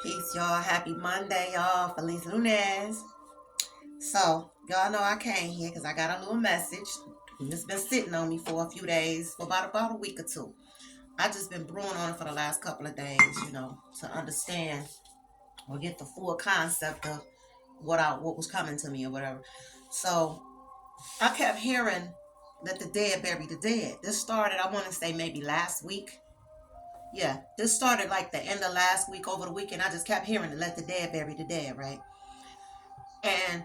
Peace, y'all. Happy Monday, y'all. Feliz lunes. So, y'all know I came here because I got a little message. And it's been sitting on me for a few days, for about a week or two. I just been brewing on it for the last couple of days, to understand or get the full concept of what was coming to me or whatever. So, I kept hearing that the dead bury the dead. This started, I want to say maybe last week. Yeah, this started like the end of last week, over the weekend. I just kept hearing to let the dead bury the dead, right? And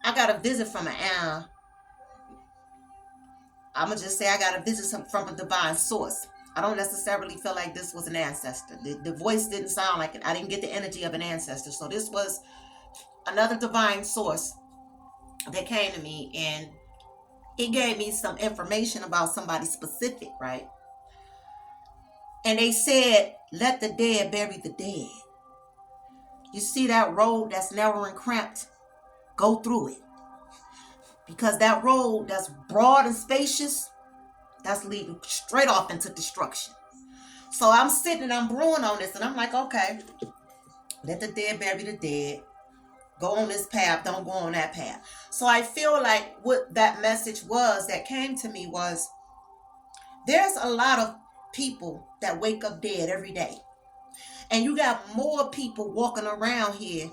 I got a visit from I'm going to just say I got a visit from a divine source. I don't necessarily feel like this was an ancestor. The voice didn't sound like it. I didn't get the energy of an ancestor. So this was another divine source that came to me, and it gave me some information about somebody specific, right? And they said, let the dead bury the dead. You see that road that's narrow and cramped? Go through it. Because that road that's broad and spacious, that's leading straight off into destruction. So I'm sitting and I'm brewing on this, and I'm like, okay, let the dead bury the dead. Go on this path, don't go on that path. So I feel like what that message was that came to me was, there's a lot of people that wake up dead every day. And you got more people walking around here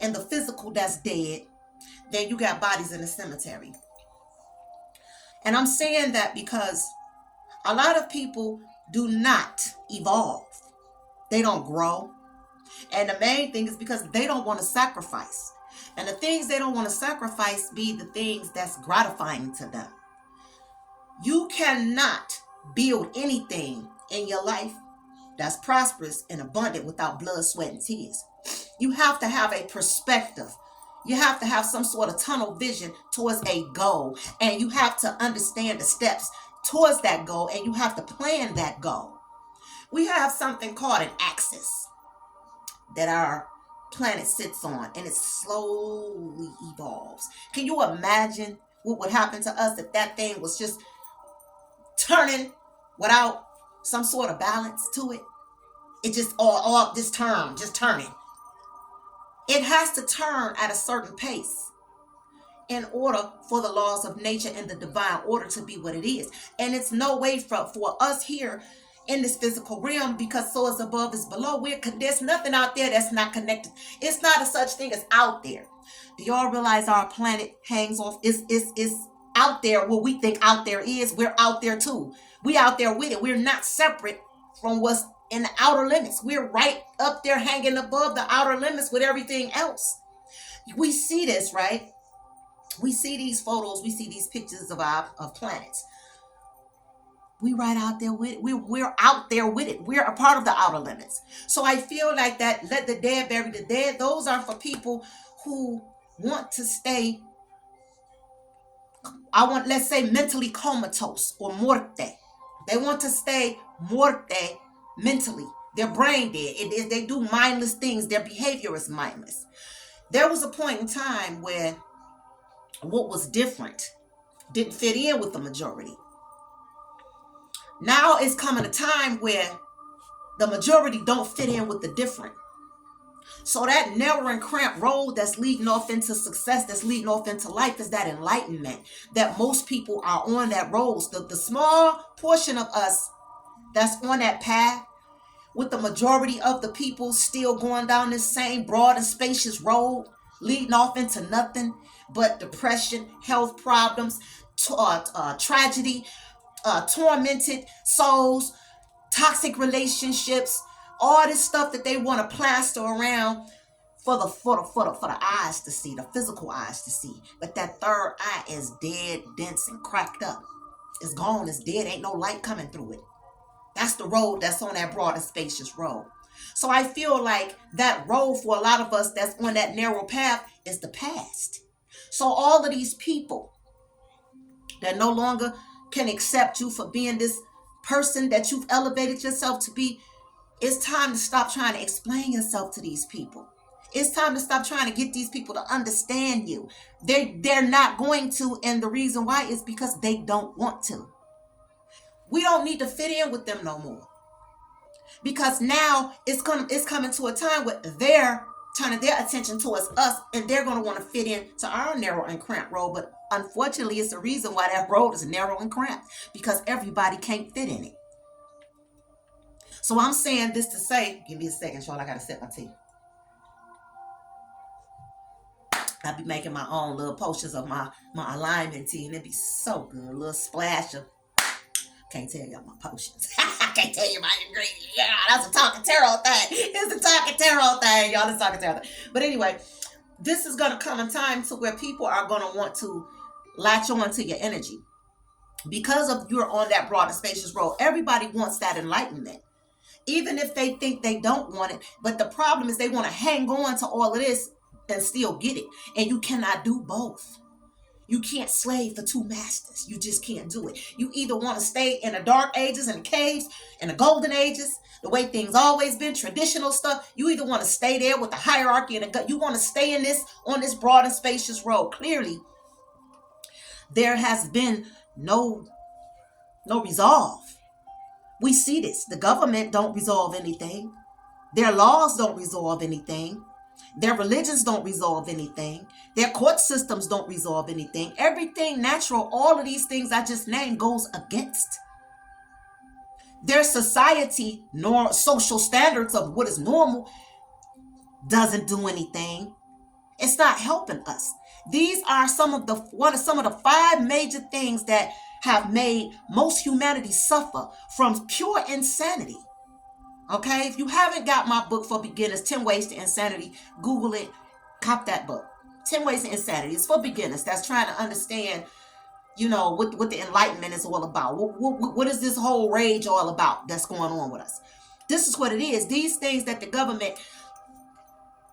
in the physical that's dead than you got bodies in the cemetery. And I'm saying that because a lot of people do not evolve. They don't grow. And the main thing is because they don't want to sacrifice. And the things they don't want to sacrifice be the things that's gratifying to them. You cannot build anything in your life that's prosperous and abundant without blood, sweat, and tears. You have to have a perspective. You have to have some sort of tunnel vision towards a goal. And you have to understand the steps towards that goal. And you have to plan that goal. We have something called an axis that our planet sits on, and it slowly evolves. Can you imagine what would happen to us if that thing was just turning without some sort of balance to it? It just all just turning. It has to turn at a certain pace in order for the laws of nature and the divine order to be what it is. And it's no way for us here in this physical realm, because so is above is below. There's nothing out there that's not connected. It's not a such thing as out there. Do y'all realize our planet hangs off? It's out there. What we think out there is, we're out there too. We out there with it. We're not separate from what's in the outer limits. We're right up there hanging above the outer limits with everything else. We see this, right? We see these photos. We see these pictures of planets. We right out there with it. We're out there with it. We're a part of the outer limits. So I feel like that let the dead bury the dead. Those are for people who want to stay, let's say, mentally comatose or muerte. They want to stay muerte mentally. They're brain dead. They do mindless things. Their behavior is mindless. There was a point in time where what was different didn't fit in with the majority. Now it's coming a time where the majority don't fit in with the different. So that narrow and cramped road that's leading off into success, that's leading off into life, is that enlightenment that most people are on that road. The small portion of us that's on that path, with the majority of the people still going down this same broad and spacious road, leading off into nothing but depression, health problems, tragedy, tormented souls, toxic relationships, all this stuff that they want to plaster around for the eyes to see, the physical eyes to see. But that third eye is dead, dense, and cracked up. It's gone, it's dead, ain't no light coming through it. That's the road that's on that broad and spacious road. So I feel like that road for a lot of us that's on that narrow path is the past. So all of these people that no longer can accept you for being this person that you've elevated yourself to be, it's time to stop trying to explain yourself to these people. It's time to stop trying to get these people to understand you. They're not going to, and the reason why is because they don't want to. We don't need to fit in with them no more. Because now it's coming to a time where they're turning their attention towards us, and they're going to want to fit in to our narrow and cramped road. But unfortunately, it's the reason why that road is narrow and cramped, because everybody can't fit in it. So I'm saying this to say, give me a second, y'all. I got to set my teeth. I'll be making my own little potions of my alignment tea, and it'd be so good. A little splash of, can't tell y'all my potions. I can't tell you my ingredients. Yeah, that's a talking tarot thing. It's a talking tarot thing, y'all. It's a talking tarot thing. But anyway, this is going to come a time to where people are going to want to latch on to your energy. Because of you're on that broad and spacious road, everybody wants that enlightenment. Even if they think they don't want it. But the problem is they want to hang on to all of this and still get it. And you cannot do both. You can't slave for two masters. You just can't do it. You either want to stay in the dark ages and the caves and the golden ages, the way things always been, traditional stuff. You either want to stay there with the hierarchy and you want to stay in this on this broad and spacious road. Clearly, there has been no resolve. We see this. The government don't resolve anything. Their laws don't resolve anything. Their religions don't resolve anything. Their court systems don't resolve anything. Everything natural, all of these things I just named goes against. Their society, nor social standards of what is normal doesn't do anything. It's not helping us. These are some of the 5 major things that have made most humanity suffer from pure insanity. Okay, if you haven't got my book for beginners, 10 Ways to Insanity, Google it, cop that book. 10 Ways to Insanity. It's for beginners that's trying to understand, what the enlightenment is all about. What is this whole rage all about that's going on with us? This is what it is. These things that the government,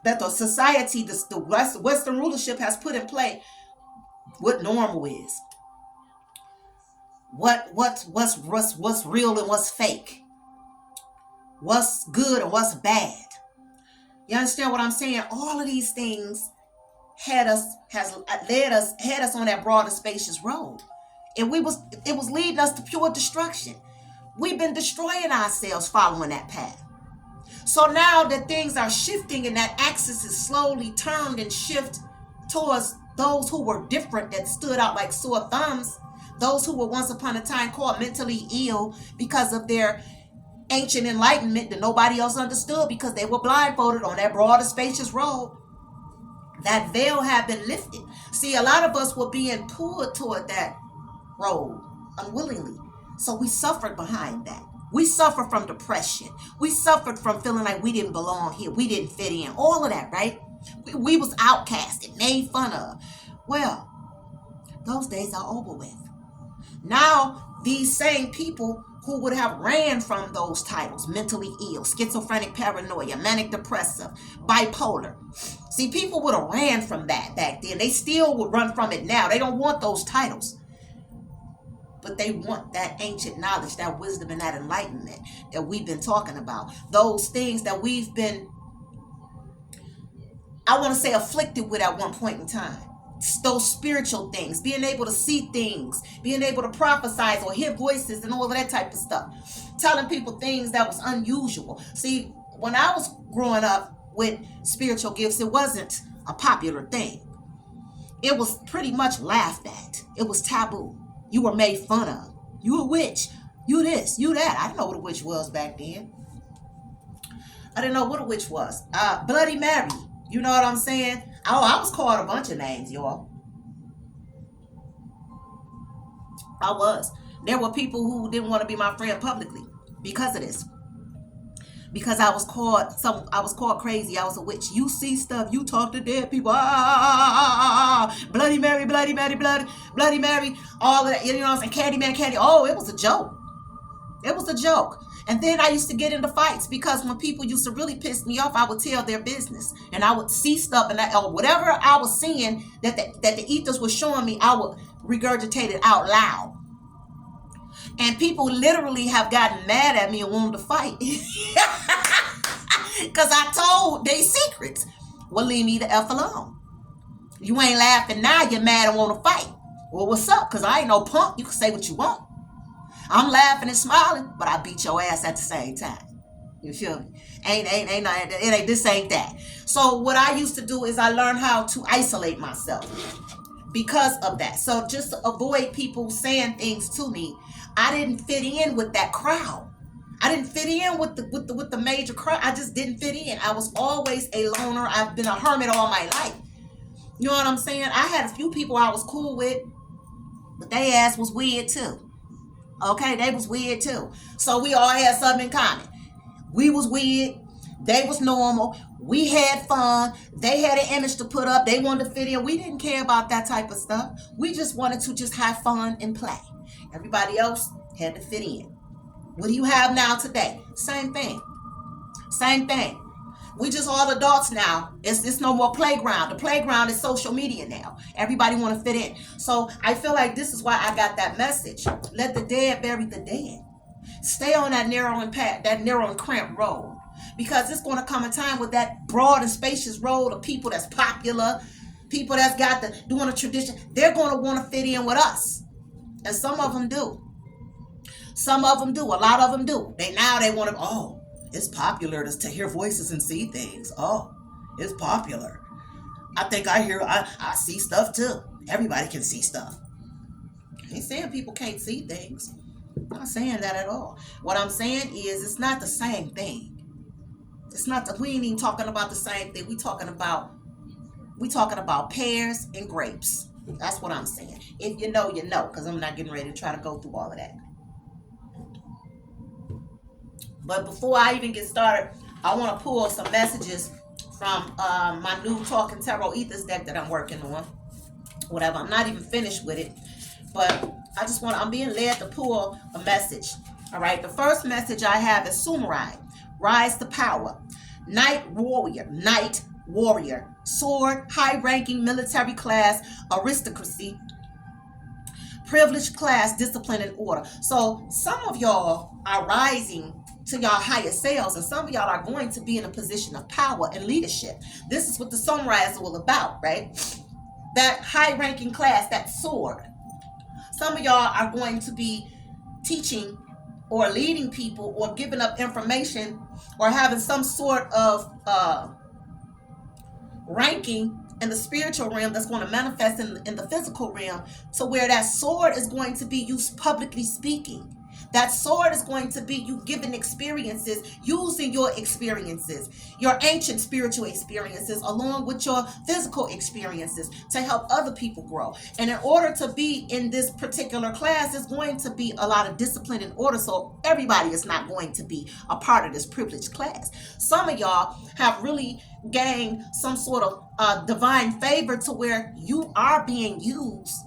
that the society, the Western rulership has put in play, what normal is. What's real and what's fake. What's good and what's bad. You understand what I'm saying? All of these things had us on that broad and spacious road. And it was leading us to pure destruction. We've been destroying ourselves following that path. So now that things are shifting and that axis is slowly turned and shift towards those who were different, that stood out like sore thumbs, those who were once upon a time called mentally ill because of their ancient enlightenment that nobody else understood because they were blindfolded on that broad and spacious road. That veil had been lifted. See, a lot of us were being pulled toward that road unwillingly. So we suffered behind that. We suffered from depression. We suffered from feeling like we didn't belong here. We didn't fit in. All of that, right? We was outcasted, made fun of. Well, those days are over with. Now, these same people who would have ran from those titles, mentally ill, schizophrenic, paranoia, manic depressive, bipolar. See, people would have ran from that back then. They still would run from it now. They don't want those titles. But they want that ancient knowledge, that wisdom, and that enlightenment that we've been talking about. Those things that we've been, I want to say, afflicted with at one point in time. Those spiritual things, being able to see things, being able to prophesize or hear voices and all of that type of stuff. Telling people things that was unusual. See, when I was growing up with spiritual gifts, it wasn't a popular thing. It was pretty much laughed at. It was taboo. You were made fun of. You a witch. You this, you that. I didn't know what a witch was back then. I didn't know what a witch was. Bloody Mary. You know what I'm saying? Oh, I was called a bunch of names, y'all. I was. There were people who didn't want to be my friend publicly because of this. Because I was called crazy. I was a witch. You see stuff. You talk to dead people. Bloody Mary, Bloody Mary, Bloody Mary. All of that. You know what I'm saying? Candyman, Candy. Oh, it was a joke. It was a joke. And then I used to get into fights because when people used to really piss me off, I would tell their business. And I would see stuff or whatever I was seeing that the ethers were showing me, I would regurgitate it out loud. And people literally have gotten mad at me and wanted to fight. Because I told their secrets. Well, leave me the F alone. You ain't laughing now, you're mad and want to fight. Well, what's up? Because I ain't no punk. You can say what you want. I'm laughing and smiling, but I beat your ass at the same time. You feel me? This ain't that. So what I used to do is I learned how to isolate myself because of that. So just to avoid people saying things to me, I didn't fit in with that crowd. I didn't fit in with the major crowd. I just didn't fit in. I was always a loner. I've been a hermit all my life. You know what I'm saying? I had a few people I was cool with, but they ass was weird too. Okay, they was weird too. So we all had something in common. We was weird. They was normal. We had fun. They had an image to put up. They wanted to fit in. We didn't care about that type of stuff. We just wanted to just have fun and play. Everybody else had to fit in. What do you have now today? Same thing. Same thing. We just all adults now. It's no more playground. The playground is social media now. Everybody want to fit in. So I feel like this is why I got that message. Let the dead bury the dead. Stay on that narrow and cramped road. Because it's going to come a time with that broad and spacious road of people that's popular, people that's got doing a tradition. They're going to want to fit in with us. And some of them do. Some of them do. A lot of them do. They want to, it's popular to hear voices and see things. Oh, it's popular. I think I see stuff too. Everybody can see stuff. I ain't saying people can't see things. I'm not saying that at all. What I'm saying is it's not the same thing. We ain't even talking about the same thing. We talking about pears and grapes. That's what I'm saying. If you know, you know, because I'm not getting ready to try to go through all of that. But before I even get started, I want to pull some messages from my new Talking Tarot Ethers deck that I'm working on. Whatever. I'm not even finished with it. But I'm being led to pull a message. All right. The first message I have is Samurai. Rise to power. Knight warrior. Sword. High-ranking military class. Aristocracy. Privileged class. Discipline and order. So some of y'all are rising to y'all higher selves, and some of y'all are going to be in a position of power and leadership. This is what the sunrise is all about, right? That high-ranking class, that sword. Some of y'all are going to be teaching or leading people or giving up information or having some sort of ranking in the spiritual realm that's going to manifest in the physical realm, to where that sword is going to be used publicly speaking. That sword is going to be you giving experiences, using your experiences, your ancient spiritual experiences, along with your physical experiences to help other people grow. And in order to be in this particular class, there's going to be a lot of discipline and order. So everybody is not going to be a part of this privileged class. Some of y'all have really gained some sort of divine favor to where you are being used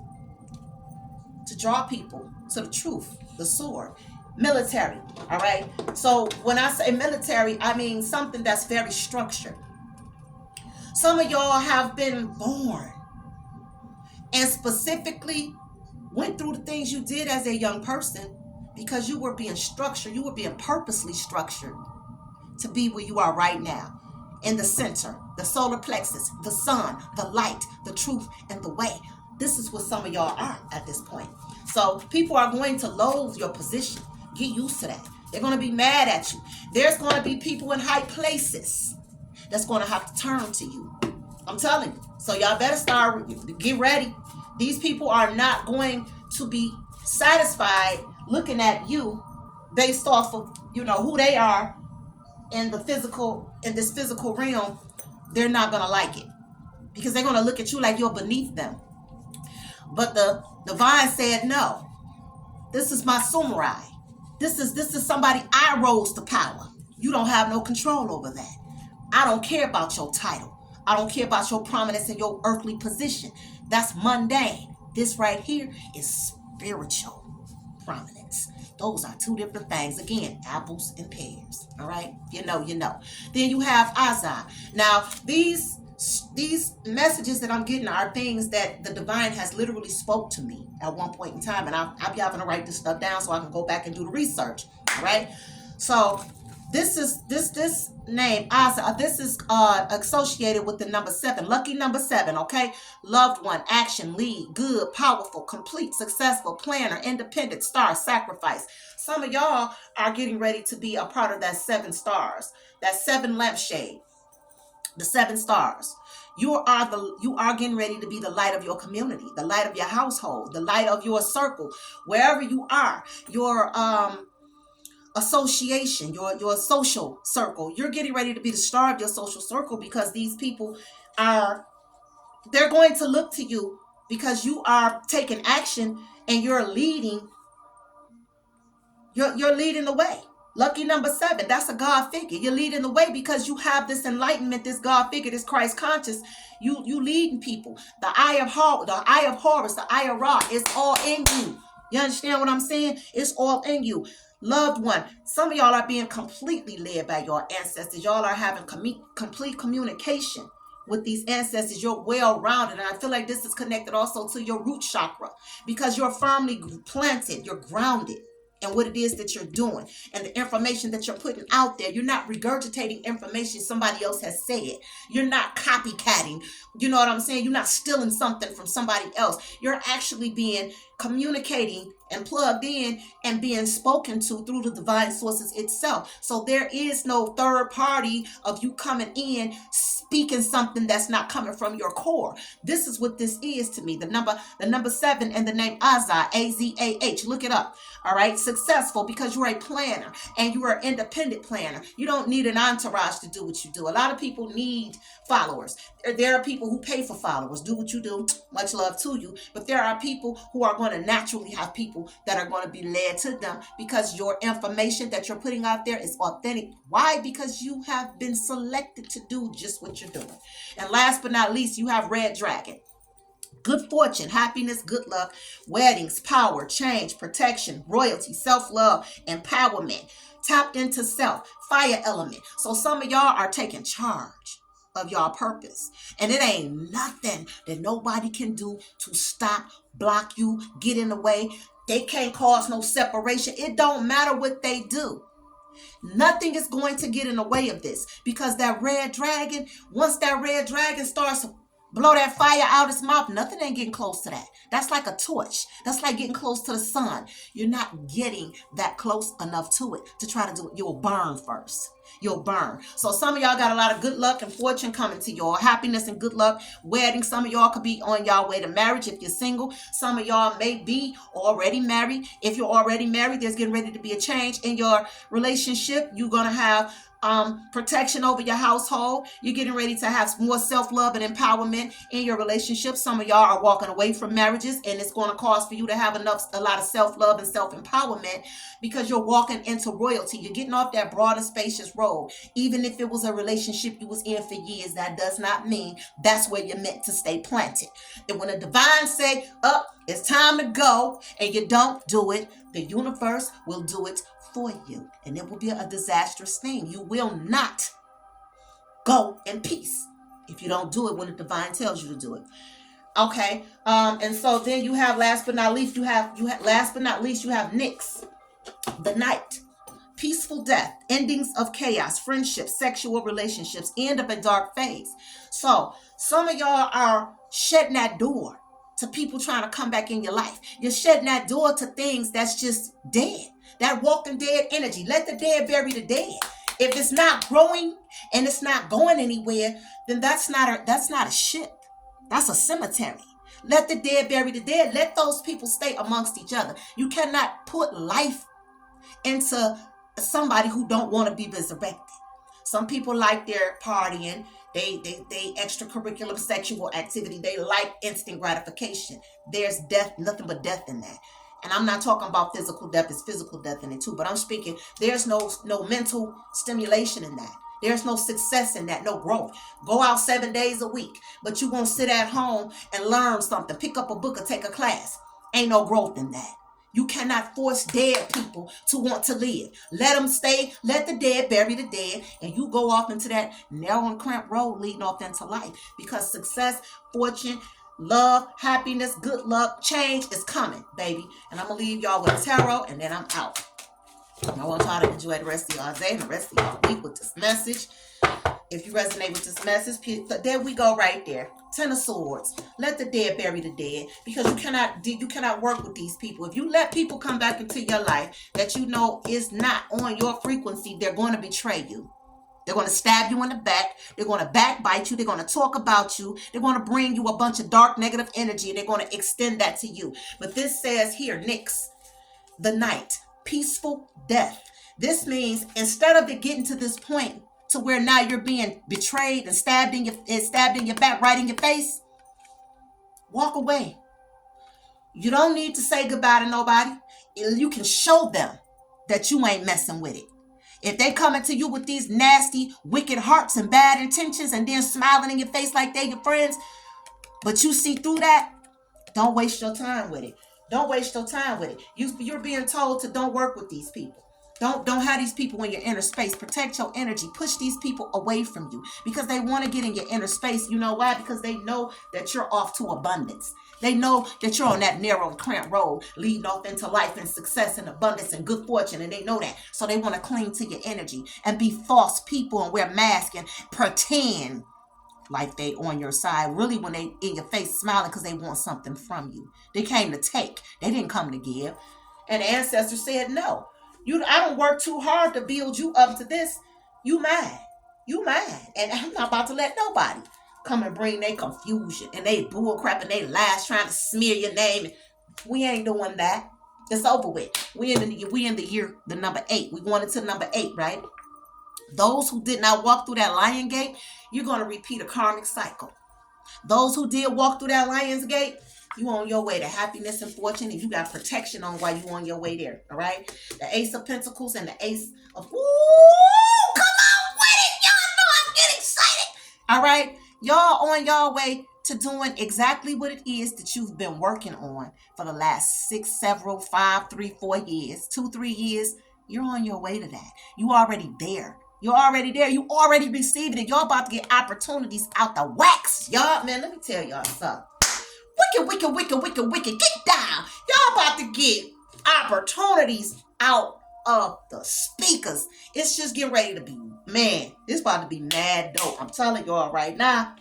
to draw people to the truth. The sword. Military. All right. So when I say military, I mean something that's very structured. Some of y'all have been born and specifically went through the things you did as a young person because you were being structured. You were being purposely structured to be where you are right now. In the center, the solar plexus, the sun, the light, the truth, and the way. This is what some of y'all are at this point. So people are going to loathe your position. Get used to that. They're going to be mad at you. There's going to be people in high places that's going to have to turn to you. I'm telling you. So y'all better start, get ready. These people are not going to be satisfied looking at you based off of, who they are in this physical realm. They're not going to like it because they're going to look at you like you're beneath them. But the divine said, no, this is my samurai. This is somebody I rose to power. You don't have no control over that. I don't care about your title. I don't care about your prominence in your earthly position. That's mundane. This right here is spiritual prominence. Those are two different things. Again, apples and pears. All right? You know. Then you have Azza. Now, these messages that I'm getting are things that the divine has literally spoke to me at one point in time, and I'll be having to write this stuff down so I can go back and do the research. All right. So This name Asa. This is associated with the number 7, lucky number 7. Okay, loved one, action, lead, good, powerful, complete, successful, planner, independent, star, sacrifice. Some of y'all are getting ready to be a part of that 7 stars, that 7 lampshade, the 7 stars. You are getting ready to be the light of your community, the light of your household, the light of your circle, wherever you are. Your association, your social circle. You're getting ready to be the star of your social circle, because these people they're going to look to you because you are taking action and you're leading. You're leading the way. Lucky number 7, that's a God figure. You're leading the way because you have this enlightenment, this God figure, this Christ conscious. You leading people. The eye of Horus, the eye of Ra is all in you. You understand what I'm saying? It's all in you. Loved one, some of y'all are being completely led by your ancestors. Y'all are having complete communication with these ancestors. You're well-rounded, and I feel like this is connected also to your root chakra, because you're firmly planted, you're grounded in what it is that you're doing and the information that you're putting out there. You're not regurgitating information somebody else has said. You're not copycatting. You know what I'm saying? You're not stealing something from somebody else. You're actually being communicating and plugged in and being spoken to through the divine sources itself. So there is no third party of you coming in speaking something that's not coming from your core. This is what this is to me. The number 7 and the name Azah, A-Z-A-H. Look it up. All right. Successful because you're a planner and you are an independent planner. You don't need an entourage to do what you do. A lot of people need followers. There are people who pay for followers. Do what you do. Much love to you. But there are people who are going to naturally have people that are going to be led to them, because your information that you're putting out there is authentic. Why? Because you have been selected to do just what you're doing. And last but not least, you have Red Dragon. Good fortune, happiness, good luck, weddings, power, change, protection, royalty, self-love, empowerment, tapped into self, fire element. So some of y'all are taking charge of y'all purpose. And it ain't nothing that nobody can do to stop, block you, get in the way. They can't cause no separation. It don't matter what they do. Nothing is going to get in the way of this, because that red dragon, once that red dragon starts to blow that fire out its mouth, nothing ain't getting close to that. That's like a torch. That's like getting close to the sun. You're not getting that close enough to it to try to do it. You'll burn first. You'll burn. So some of y'all got a lot of good luck and fortune coming to y'all. Happiness and good luck. Wedding. Some of y'all could be on y'all way to marriage if you're single. Some of y'all may be already married. If you're already married, there's getting ready to be a change in your relationship. You're going to have protection over your household. You're getting ready to have more self-love and empowerment in your relationship. Some of y'all are walking away from marriages, and it's going to cause for you to have a lot of self-love and self-empowerment, because you're walking into royalty. You're getting off that broad and spacious road. Even if it was a relationship you was in for years, that does not mean that's where you're meant to stay planted. And when the divine say, it's time to go, and you don't do it, the universe will do it for you, and it will be a disastrous thing. You will not go in peace if you don't do it when the divine tells you to do it. Okay. And so then you have, last but not least, you have Nyx, the night. Peaceful death, endings of chaos, friendships, sexual relationships, end of a dark phase. So some of y'all are shutting that door to people trying to come back in your life. You're shutting that door to things that's just dead. That walking dead energy. Let the dead bury the dead. If it's not growing and it's not going anywhere, then that's not a ship. That's a cemetery. Let the dead bury the dead. Let those people stay amongst each other. You cannot put life into somebody who don't want to be resurrected. Some people like their partying. They extracurricular sexual activity. They like instant gratification. There's death, nothing but death in that. And I'm not talking about physical death. There's physical death in it too. But I'm speaking, there's no mental stimulation in that. There's no success in that, no growth. Go out 7 days a week, but you won't sit at home and learn something. Pick up a book or take a class. Ain't no growth in that. You cannot force dead people to want to live. Let them stay. Let the dead bury the dead. And you go off into that narrow and cramped road leading off into life. Because success, fortune, love, happiness, good luck, change is coming, baby. And I'm going to leave y'all with tarot, and then I'm out. I want y'all to enjoy the rest of y'all day and the rest of y'all week with this message. If you resonate with this message, there we go right there. 10 of Swords. Let the dead bury the dead, because you cannot work with these people. If you let people come back into your life that you know is not on your frequency, they're going to betray you. They're going to stab you in the back. They're going to backbite you. They're going to talk about you. They're going to bring you a bunch of dark, negative energy, and they're going to extend that to you. But this says here, Nyx, the night, peaceful death. This means instead of it getting to this point to where now you're being betrayed and stabbed in your back, right in your face, walk away. You don't need to say goodbye to nobody. You can show them that you ain't messing with it. If they coming to you with these nasty, wicked hearts and bad intentions and then smiling in your face like they your friends, but you see through that, don't waste your time with it. Don't waste your time with it. You're being told to don't work with these people. Don't have these people in your inner space. Protect your energy. Push these people away from you because they want to get in your inner space. You know why? Because they know that you're off to abundance. They know that you're on that narrow and cramped road leading off into life and success and abundance and good fortune. And they know that. So they want to cling to your energy and be false people and wear masks and pretend like they on your side. Really, when they in your face smiling because they want something from you. They came to take. They didn't come to give. And the ancestors said no. I don't work too hard to build you up to this. You mad. You mad. And I'm not about to let nobody come and bring their confusion and they bull crap and they lies trying to smear your name. We ain't doing that. It's over with. We in the year, the number 8. We going into number 8, right? Those who did not walk through that Lionsgate, you're going to repeat a karmic cycle. Those who did walk through that Lionsgate, you on your way to happiness and fortune, and you got protection on while you on your way there. All right, the Ace of Pentacles and the Ace of come on with it, y'all know I'm getting excited. All right, y'all on your way to doing exactly what it is that you've been working on for the last 5, 3, 4 years, 2, 3 years. You're on your way to that. You already there. You're already there. You already received it. Y'all about to get opportunities out the wax. Y'all, man, let me tell y'all something. Wicked. Get down. Y'all about to get opportunities out of the speakers. It's just getting ready to be, man, this about to be mad dope. I'm telling y'all right now.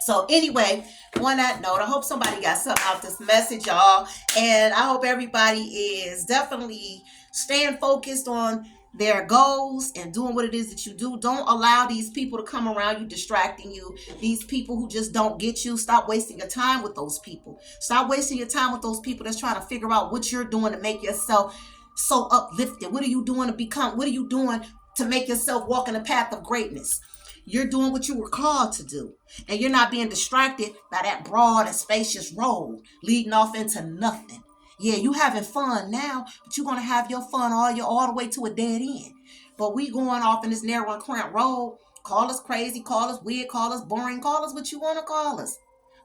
So anyway, on that note, I hope somebody got something out this message, y'all. And I hope everybody is definitely staying focused on their goals and doing what it is that you do. Don't allow these people to come around you distracting you. These people who just don't get you. Stop wasting your time with those people. Stop wasting your time with those people that's trying to figure out what you're doing to make yourself so uplifted. What are you doing to make yourself walk in the path of greatness? You're doing what you were called to do. And you're not being distracted by that broad and spacious road leading off into nothing. Yeah, you having fun now, but you're going to have your fun all the way to a dead end. But we going off in this narrow and cramped road. Call us crazy, call us weird, call us boring, call us what you want to call us.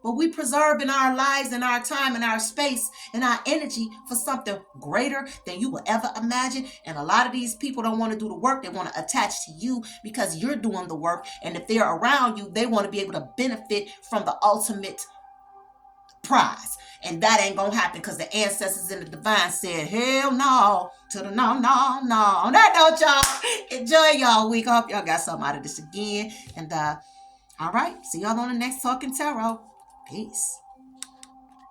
But we preserving our lives and our time and our space and our energy for something greater than you will ever imagine. And a lot of these people don't want to do the work. They want to attach to you because you're doing the work. And if they're around you, they want to be able to benefit from the ultimate prize. And that ain't gonna happen because the ancestors in the divine said, hell no, to the no. That don't, y'all. Enjoy y'all week. I hope y'all got something out of this again. And all right, see y'all on the next Talking Tarot. Peace.